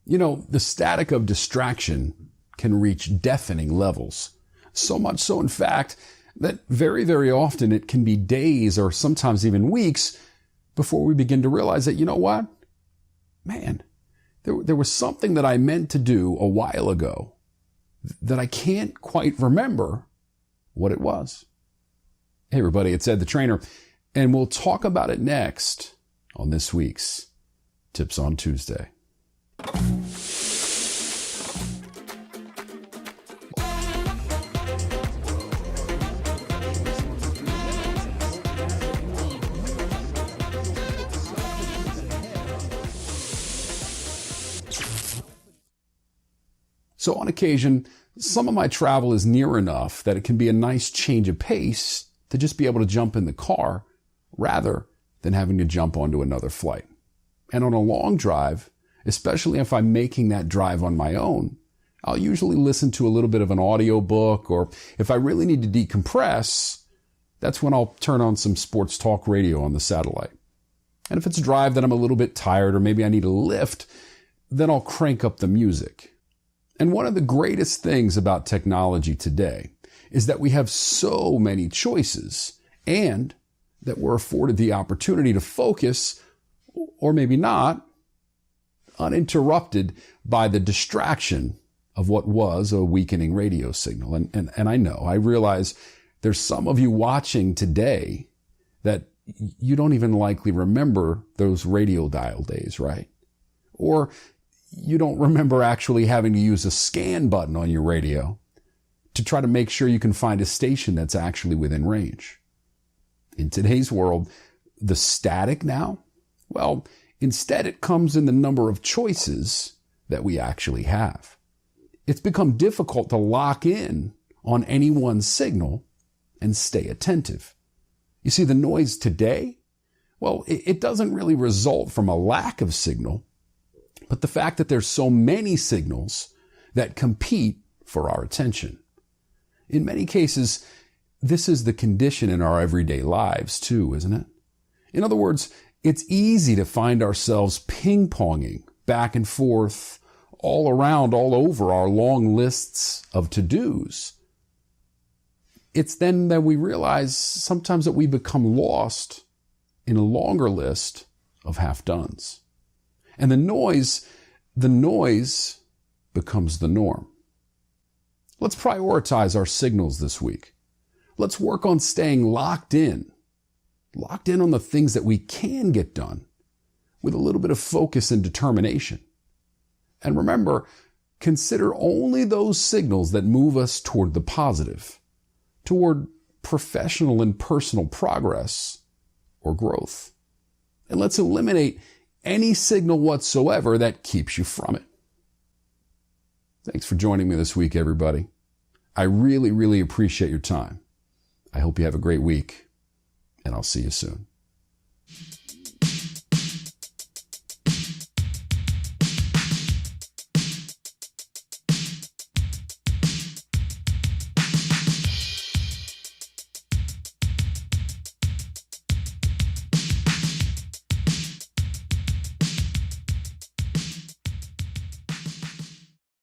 The static of distraction can reach deafening levels. So much so, in fact, that very, very often it can be days or sometimes even weeks before we begin to realize that, man, there was something that I meant to do a while ago that I can't quite remember what it was. Hey, everybody, it's Ed the Trainer, and we'll talk about it next on this week's Tips on Tuesday. So on occasion, some of my travel is near enough that it can be a nice change of pace to just be able to jump in the car rather than having to jump onto another flight. And on a long drive, especially if I'm making that drive on my own, I'll usually listen to a little bit of an audio book, or if I really need to decompress, that's when I'll turn on some sports talk radio on the satellite. And if it's a drive that I'm a little bit tired or maybe I need a lift, then I'll crank up the music. And one of the greatest things about technology today is that we have so many choices and that we're afforded the opportunity to focus, or maybe not, uninterrupted by the distraction of what was a weakening radio signal. And I realize there's some of you watching today that you don't even likely remember those radio dial days, right? Or you don't remember actually having to use a scan button on your radio to try to make sure you can find a station that's actually within range. In today's world, the static now, well, instead it comes in the number of choices that we actually have. It's become difficult to lock in on any one signal and stay attentive. You see, the noise today, well, it doesn't really result from a lack of signal, but the fact that there's so many signals that compete for our attention. In many cases, this is the condition in our everyday lives too, isn't it? In other words, it's easy to find ourselves ping-ponging back and forth all around, all over our long lists of to-dos. It's then that we realize sometimes that we become lost in a longer list of half-dones. And the noise becomes the norm. Let's prioritize our signals this week. Let's work on staying locked in on the things that we can get done with a little bit of focus and determination. And remember, consider only those signals that move us toward the positive, toward professional and personal progress or growth. And let's eliminate any signal whatsoever that keeps you from it. Thanks for joining me this week, everybody. I really, really appreciate your time. I hope you have a great week, and I'll see you soon.